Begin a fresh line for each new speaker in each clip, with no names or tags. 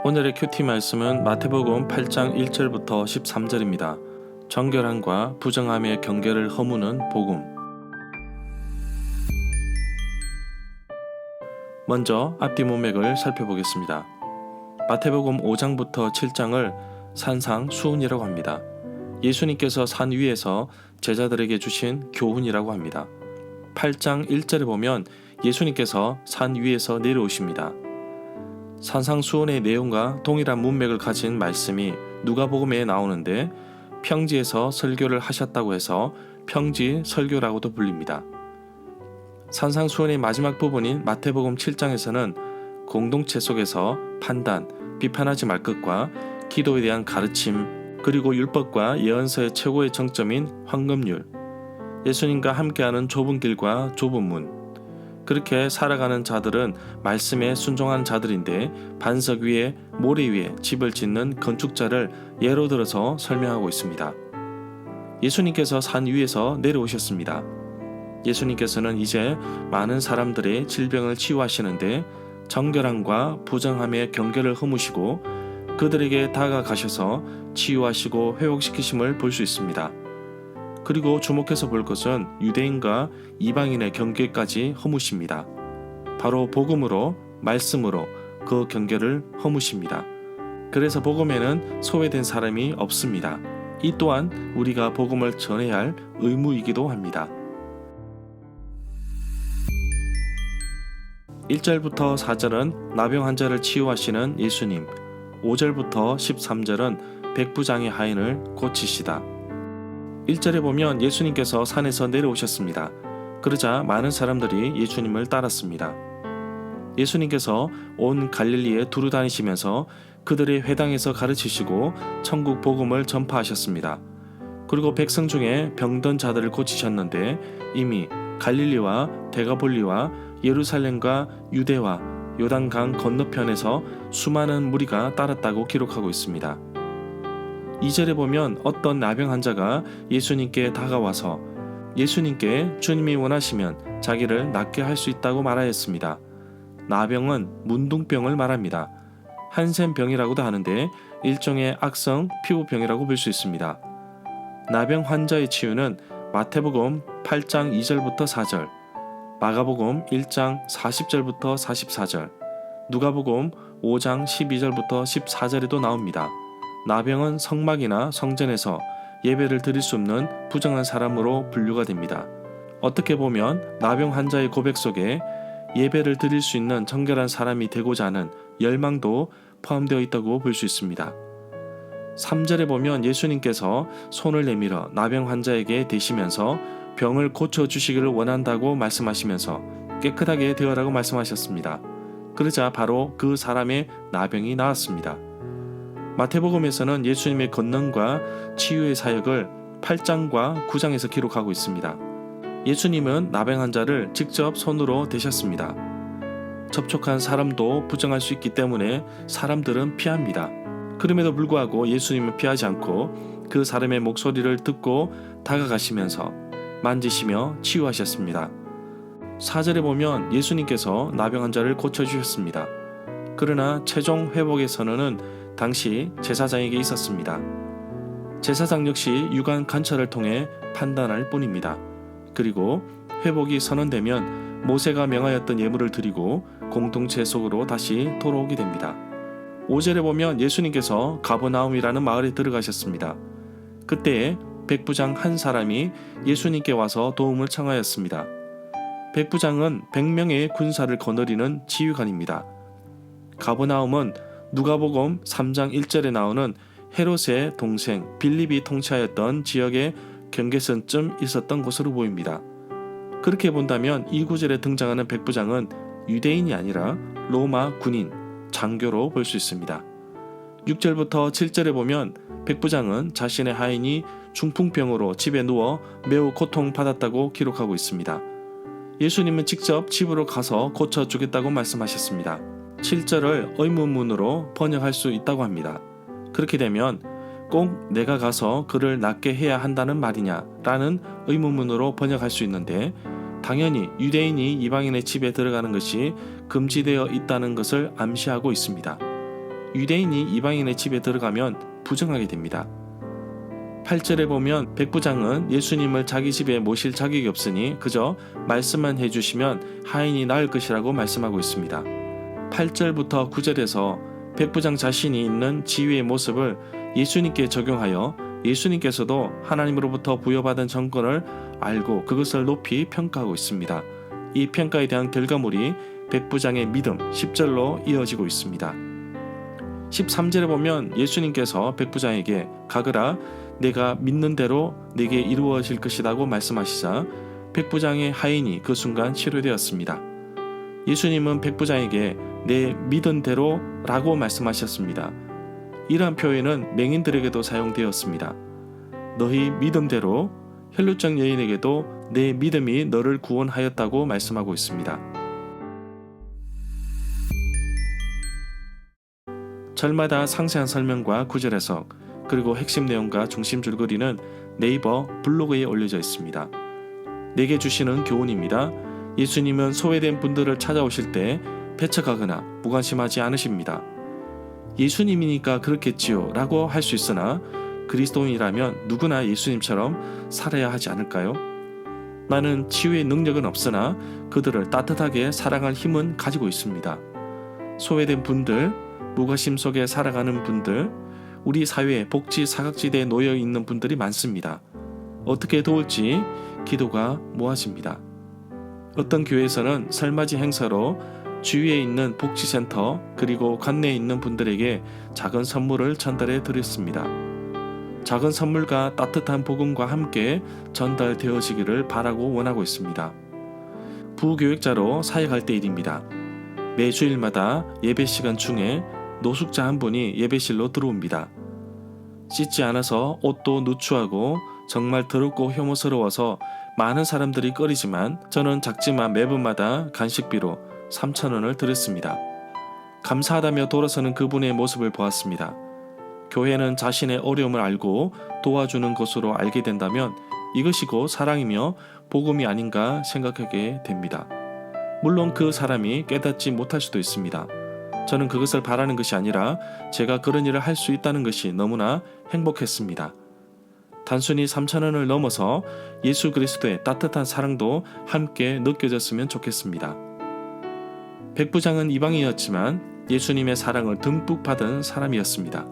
오늘의 큐티 말씀은 마태복음 8장 1절부터 13절입니다. 정결함과 부정함의 경계를 허무는 복음. 먼저 앞뒤 문맥을 살펴보겠습니다. 마태복음 5장부터 7장을 산상수훈이라고 합니다. 예수님께서 산 위에서 제자들에게 주신 교훈이라고 합니다. 8장 1절에 보면 예수님께서 산 위에서 내려오십니다. 산상수훈의 내용과 동일한 문맥을 가진 말씀이 누가복음에 나오는데 평지에서 설교를 하셨다고 해서 평지 설교라고도 불립니다. 산상수훈의 마지막 부분인 마태복음 7장에서는 공동체 속에서 판단, 비판하지 말 것과 기도에 대한 가르침, 그리고 율법과 예언서의 최고의 정점인 황금률, 예수님과 함께하는 좁은 길과 좁은 문, 그렇게 살아가는 자들은 말씀에 순종하는 자들인데 반석 위에 모래 위에 집을 짓는 건축자를 예로 들어서 설명하고 있습니다. 예수님께서 산 위에서 내려오셨습니다. 예수님께서는 이제 많은 사람들의 질병을 치유하시는데 정결함과 부정함의 경계를 허무시고 그들에게 다가가셔서 치유하시고 회복시키심을 볼 수 있습니다. 그리고 주목해서 볼 것은 유대인과 이방인의 경계까지 허무십니다. 바로 복음으로, 말씀으로 그 경계를 허무십니다. 그래서 복음에는 소외된 사람이 없습니다. 이 또한 우리가 복음을 전해야 할 의무이기도 합니다. 1절부터 4절은 나병 환자를 치유하시는 예수님, 5절부터 13절은 백부장의 하인을 고치시다. 1절에 보면 예수님께서 산에서 내려오셨습니다. 그러자 많은 사람들이 예수님을 따랐습니다. 예수님께서 온 갈릴리에 두루 다니시면서 그들의 회당에서 가르치시고 천국 복음을 전파하셨습니다. 그리고 백성 중에 병든 자들을 고치셨는데 이미 갈릴리와 데가볼리와 예루살렘과 유대와 요단강 건너편에서 수많은 무리가 따랐다고 기록하고 있습니다. 2절에 보면 어떤 나병 환자가 예수님께 다가와서 예수님께 주님이 원하시면 자기를 낫게 할 수 있다고 말하였습니다. 나병은 문둥병을 말합니다. 한센병이라고도 하는데 일종의 악성 피부병이라고 볼 수 있습니다. 나병 환자의 치유는 마태복음 8장 2절부터 4절, 마가복음 1장 40절부터 44절, 누가복음 5장 12절부터 14절에도 나옵니다. 나병은 성막이나 성전에서 예배를 드릴 수 없는 부정한 사람으로 분류가 됩니다. 어떻게 보면 나병 환자의 고백 속에 예배를 드릴 수 있는 정결한 사람이 되고자 하는 열망도 포함되어 있다고 볼 수 있습니다. 3절에 보면 예수님께서 손을 내밀어 나병 환자에게 대시면서 병을 고쳐주시기를 원한다고 말씀하시면서 깨끗하게 되어라고 말씀하셨습니다. 그러자 바로 그 사람의 나병이 나았습니다. 마태복음에서는 예수님의 권능과 치유의 사역을 8장과 9장에서 기록하고 있습니다. 예수님은 나병 환자를 직접 손으로 대셨습니다. 접촉한 사람도 부정할 수 있기 때문에 사람들은 피합니다. 그럼에도 불구하고 예수님은 피하지 않고 그 사람의 목소리를 듣고 다가가시면서 만지시며 치유하셨습니다. 4절에 보면 예수님께서 나병 환자를 고쳐주셨습니다. 그러나 최종 회복의 선언은 당시 제사장에게 있었습니다. 제사장 역시 유관 관찰을 통해 판단할 뿐입니다. 그리고 회복이 선언되면 모세가 명하였던 예물을 드리고 공동체 속으로 다시 돌아오게 됩니다. 5절에 보면 예수님께서 가버나움이라는 마을에 들어가셨습니다. 그때에 백부장 한 사람이 예수님께 와서 도움을 청하였습니다. 백부장은 100명의 군사를 거느리는 지휘관입니다. 가버나움은 누가복음 3장 1절에 나오는 헤롯의 동생 빌립이 통치하였던 지역의 경계선쯤 있었던 곳으로 보입니다. 그렇게 본다면 이 구절에 등장하는 백부장은 유대인이 아니라 로마 군인, 장교로 볼 수 있습니다. 6절부터 7절에 보면 백부장은 자신의 하인이 중풍병으로 집에 누워 매우 고통받았다고 기록하고 있습니다. 예수님은 직접 집으로 가서 고쳐주겠다고 말씀하셨습니다. 7절을 의문문으로 번역할 수 있다고 합니다. 그렇게 되면 꼭 내가 가서 그를 낫게 해야 한다는 말이냐 라는 의문문으로 번역할 수 있는데, 당연히 유대인이 이방인의 집에 들어가는 것이 금지되어 있다는 것을 암시하고 있습니다. 유대인이 이방인의 집에 들어가면 부정하게 됩니다. 8절에 보면 백부장은 예수님을 자기 집에 모실 자격이 없으니 그저 말씀만 해주시면 하인이 나을 것이라고 말씀하고 있습니다. 8절부터 9절에서 백부장 자신이 있는 지위의 모습을 예수님께 적용하여 예수님께서도 하나님으로부터 부여받은 정권을 알고 그것을 높이 평가하고 있습니다. 이 평가에 대한 결과물이 백부장의 믿음 10절로 이어지고 있습니다. 13절에 보면 예수님께서 백부장에게 가거라, 내가 믿는 대로 내게 이루어질 것이라고 말씀하시자 백부장의 하인이 그 순간 치료되었습니다. 예수님은 백부장에게 내 믿은 대로 라고 말씀하셨습니다. 이러한 표현은 맹인들에게도 사용되었습니다. 너희 믿음대로, 혈루증 여인에게도 내 믿음이 너를 구원하였다고 말씀하고 있습니다. 절마다 상세한 설명과 구절 해석, 그리고 핵심 내용과 중심 줄거리는 네이버 블로그에 올려져 있습니다. 내게 주시는 교훈입니다. 예수님은 소외된 분들을 찾아오실 때 배척하거나 무관심하지 않으십니다. 예수님이니까 그렇겠지요 라고 할 수 있으나 그리스도인이라면 누구나 예수님처럼 살아야 하지 않을까요? 나는 치유의 능력은 없으나 그들을 따뜻하게 사랑할 힘은 가지고 있습니다. 소외된 분들, 무관심 속에 살아가는 분들, 우리 사회에 복지 사각지대에 놓여 있는 분들이 많습니다. 어떻게 도울지 기도가 모아집니다. 어떤 교회에서는 설맞이 행사로 주위에 있는 복지센터 그리고 관내에 있는 분들에게 작은 선물을 전달해 드렸습니다. 작은 선물과 따뜻한 복음과 함께 전달되어지기를 바라고 원하고 있습니다. 부교육자로 사역할 때 일입니다. 매 주일마다 예배 시간 중에 노숙자 한 분이 예배실로 들어옵니다. 씻지 않아서 옷도 누추하고 정말 더럽고 혐오스러워서 많은 사람들이 꺼리지만 저는 작지만 매번마다 간식비로 3,000원을 드렸습니다. 감사하다며 돌아서는 그분의 모습을 보았습니다. 교회는 자신의 어려움을 알고 도와주는 것으로 알게 된다면 이것이 곧 사랑이며 복음이 아닌가 생각하게 됩니다. 물론 그 사람이 깨닫지 못할 수도 있습니다. 저는 그것을 바라는 것이 아니라 제가 그런 일을 할 수 있다는 것이 너무나 행복했습니다. 단순히 3,000원을 넘어서 예수 그리스도의 따뜻한 사랑도 함께 느껴졌으면 좋겠습니다. 백부장은 이방인이었지만 예수님의 사랑을 듬뿍 받은 사람이었습니다.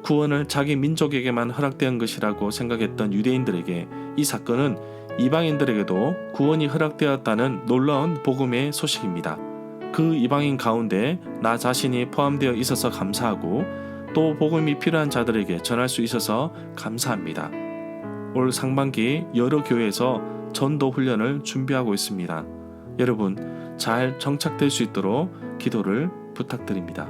구원을 자기 민족에게만 허락된 것이라고 생각했던 유대인들에게 이 사건은 이방인들에게도 구원이 허락되었다는 놀라운 복음의 소식입니다. 그 이방인 가운데 나 자신이 포함되어 있어서 감사하고 또 복음이 필요한 자들에게 전할 수 있어서 감사합니다. 올 상반기 여러 교회에서 전도 훈련을 준비하고 있습니다. 여러분 잘 정착될 수 있도록 기도를 부탁드립니다.